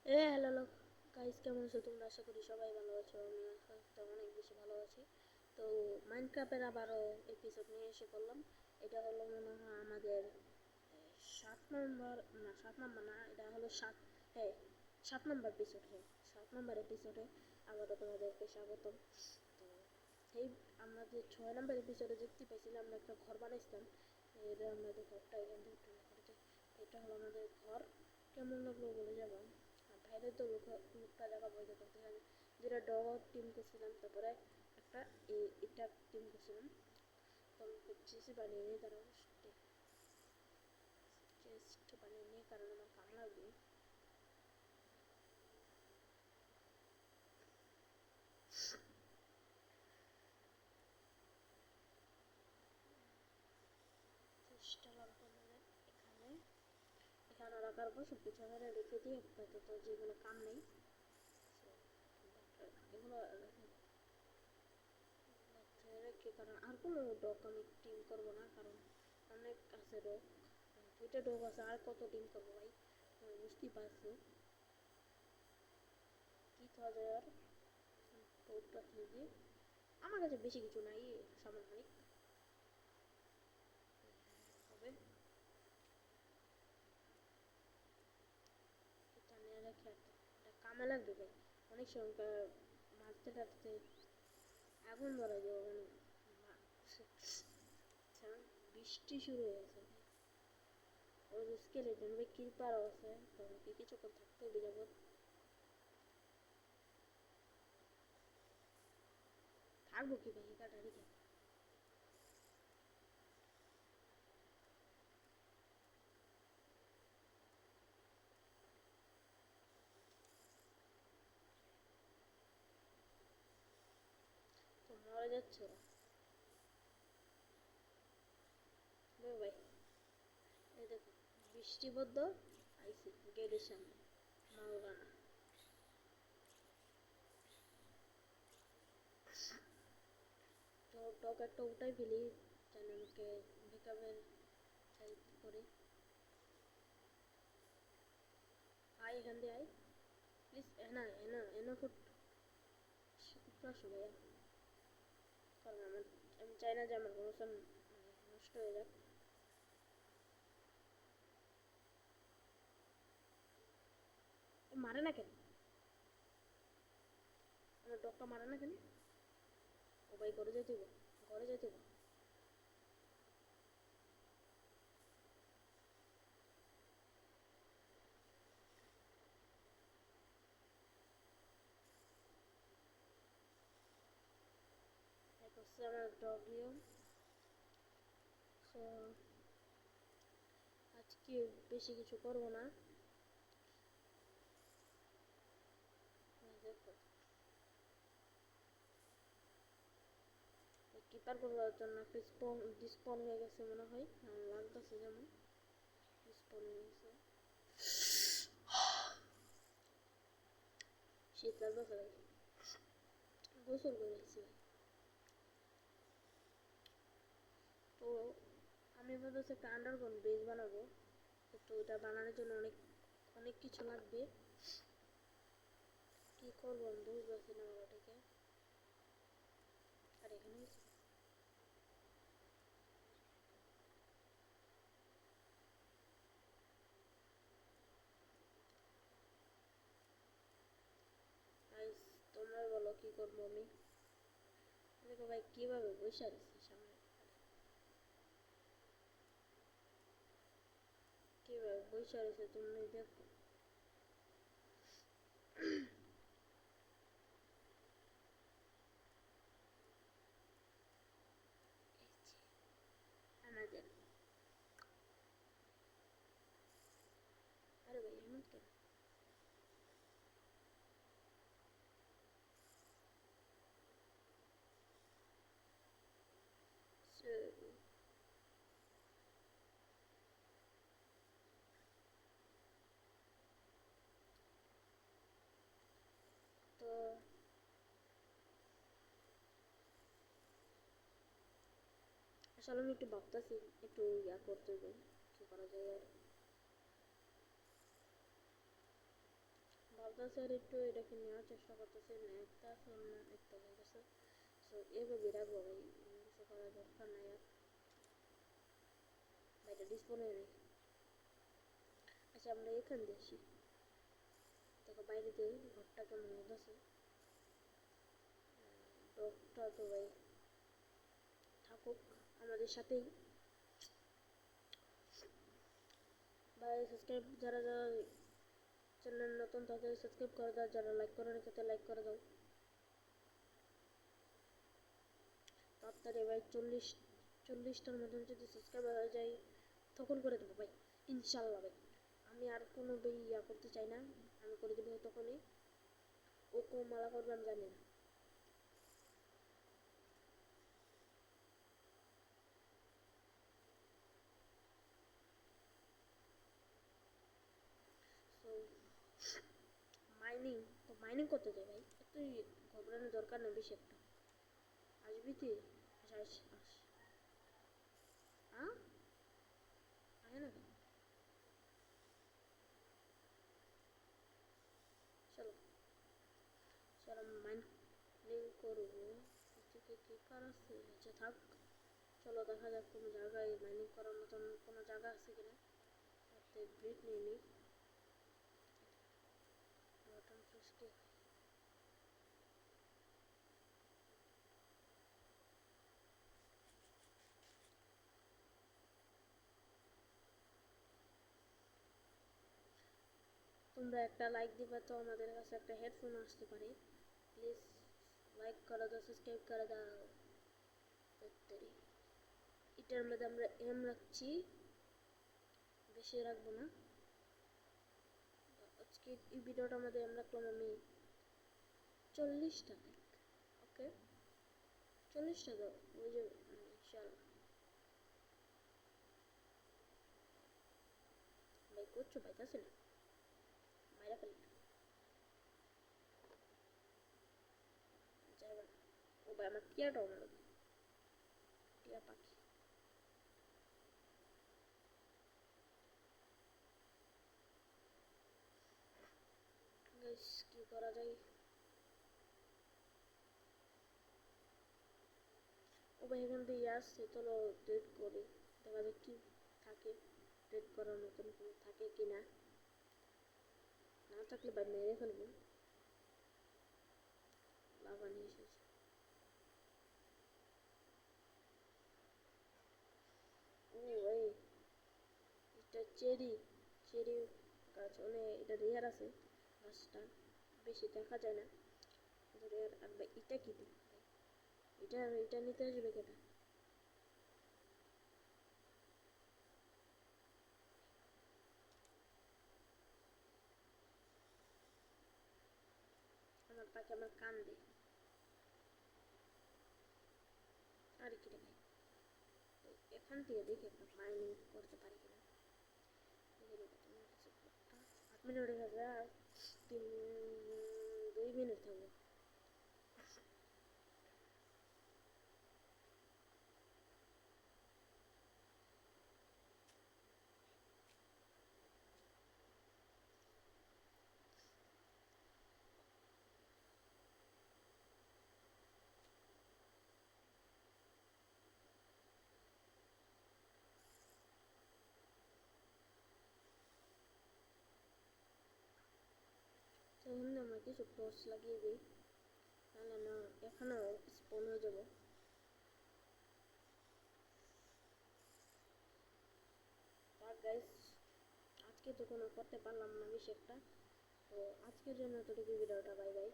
Hello guys, কেমন আছো তোমরা? আশা করি সবাই ভালো আছো। আমি আজকে অনেক বেশি ভালো আছি। তো মাইনক্রাফটের আবারও এপিসোড নিয়ে এসে পড়লাম। এটা হলো মনে হয় আমাদের 7 নম্বর, না 7 নম্বর না, এটা হলো হ্যাঁ 7 নম্বর এপিসোড। হ্যাঁ 7 নম্বর এপিসোডে আবারও তোমাদেরকে স্বাগতম। তো এই আমাদের 6 নম্বর এপিসোডে দেখতে পাইছিলাম আমরা একটা ঘর বানাইছিলাম। এটা আমাদের ঘরটা এখান থেকে তুলে করতে, এটা হলো আমাদের ঘর। কেমন লাগলো বলে যাবো। আর বাইরে তো লোকটা জায়গা বইতে করতে আমি যেটা ডগ টিম করছিলাম, তারপরে একটা এটা টিম করছিলাম। তো আমি চেস্ট বানিয়ে নিই, তারা চেস্ট বানিয়ে নিই কারণ আমার কাম লাগবে। চেষ্টা লাগবে আমাদের এখানে, এখানে রাখার পর সব কিছু এখানে রেখে দিই আপাতত, যেগুলো কাম নেই এগুলো রেখে, কারণ আর কোনো ডগ আমি টিম করবো না, কারণ অনেক আছে ডগ। 2টা ডগ আছে, আর কত টিম করবো ভাই, বুঝতেই পারছো। কি খাওয়া যায় আর টোটটা খেয়ে দিয়ে, আমার কাছে বেশি কিছু নাই, সামান্য খানিক হবে। এটা নিয়ে রেখে এটা কামে লাগবে ভাই। অনেক সময় মাঝতে টাঝতে আগুন ধরা যাবে মানে। আচ্ছা, বৃষ্টি শুরু হয়েছে। ওই যে স্কেলেটন ভাই কিলপারও আছে, তো আমাকে কিছুক্ষণ থাকতে হবে যাবো। থাকবো কি ভাই, কাটা রেখে। তো মরে যাচ্ছে ওরা ভাই। এই দেখো, বৃষ্টিবদ্ধ আইসি গেটের সামনে মালগানা। তো টক একটা উঠাই ফেলি, যেন আমাকে বেকআপের হেল্প করে। আয় এখান দিয়ে আয় please. Ena Ena Ena foot আসো ভাইয়া, কারণ আমি চাই না যে আমার কোনো নষ্ট হয়ে যাক। মারে না কেন? আমার ডগটা মারে না কেন? ও ভাই ঘরে যেতে হবে, ঘরে যেতে হবে। এক হচ্ছে আমার ডগিও। সো আজকে বেশি কিছু করবো না। দেখো কিপার করার জন্য একটা ডিসপন হয়ে গেছে মনে হয়, আমার লাগতেছে যেমন ডিসপন হয়ে গেছে। শীত লাগতেছে ভাই, গোসল করে আসছি ভাই। তো আমি ভাবতেছি একটা আন্ডারগ্রাউন্ড বেস বানাবো। তো এটা বানানোর জন্য অনেক অনেক কিছু লাগবে। কি করবো আমি বুঝতে পারছি না ওটাকে। আর এখানে গাইস তোমরা বলো কি করবো আমি। দেখো ভাই কিভাবে বসে আছে সামনে, কিভাবে বসে আছে তুমি দেখো। আমাদের আরে ভাই এমন কেন? তো আসলে আমি একটু ভাবতেছি, একটু ইয়া করতে হবে, কি করা যায় আর। ভাবতেছি আর একটু এটাকে নেওয়ার চেষ্টা করতেছি, না একটা আছে না একটা হয়ে গেছে। সো এভাবে রাখবো ভাই, কিছু করার দরকার নাই আর। ভাই এটা ডিসপ্লে নেই। আচ্ছা আমরা এখান দিয়ে আসি, দেখো বাইরে দিয়ে ঘরটা কেমন হতেছে। ডগটা তো ভাই থাকুক আমাদের সাথেই। ভাই সাবস্ক্রাইব যারা যারা চ্যানেল নতুন তাদের সাবস্ক্রাইব করে দাও, যারা লাইক করে না তাদের লাইক করে দাও তাড়াতাড়ি ভাই। 40টার মতন যদি সাবস্ক্রাইবার হয়ে যায় তখন করে দেবো ভাই, ইনশাল্লাহ ভাই। আমি আর কোনো ভাই ইয়া করতে চাই না, আমি করে দেবো তখনই। ও কো মালা করবে আমি জানি না। সো মাইনিং, তো মাইনিং করতে যাই ভাই, এতই ঘবরানোর দরকার নেই বেশি একটা। আসবি তুই? আস আস আস। হ্যাঁ আয় না কেন? চলো চলো মাইনিং করবো। এদিকে কি কার আছে? আচ্ছা থাক, চলো দেখা যাক কোনো জায়গায় মাইনিং করার মতন কোনো জায়গা আছে কিনা। হাতে ব্রিক নিয়ে নিই। বটন ফ্রেশ কি তোমরা একটা লাইক দিবা তো আমাদের কাছে একটা হেডফোন আসতে পারে। প্লিজ লাইক করে দাও, সাবস্ক্রাইব করে দাও। তাড়াতাড়ি এটার মধ্যে আমরা এম রাখছি, বেশি রাখবো না। আজকে এই ভিডিওটার মধ্যে এম রাখলাম আমি 40টা লাইক। ওকে 40টা দাও, ওই যে ইনশাল্লাহ। ভাই করছো পাইতাছি না, মাইরা ফেলি যাবে না। ও ভাই আমার টিয়াটাও মারো, টিয়া পাখি। গাইস কি করা যায়? ও ভাই এখান থেকে আসছে, চলো ডেট করি, দেখা যাক কি থাকে। ডেট করার মতন কোনো থাকে কি না, না থাকলে ভাই মেরে ফেলবো। লাভা নিয়ে এসেছে। ও ভাই এটা চেরি, চেরি গাছ, অনেক এটা রেয়ার আছে গাছটা, বেশি দেখা যায় না কিন্তু রেয়ার। আর ভাই এটা কি ভাই, এটা নিতে আসবে কেটা? আমার পাখি আমার কান দে। আর কি রে ভাই, তো এখান থেকে দেখি একটা মাইনিং করতে পারি কিনা। দেখে দেখো তুমি কিছু একটা 8 মিনিট হয়ে গেছে, আর 2 মিনিট থাকবো। তখন আমরা কিছু টর্চ লাগিয়ে দিই, তাহলে না এখানেও স্পন হয়ে যাবো। আর গাইস আজকে তো কোনো করতে পারলাম না বেশি একটা, তো আজকের জন্য এতটুকু ভিডিওটা, বাই বাই।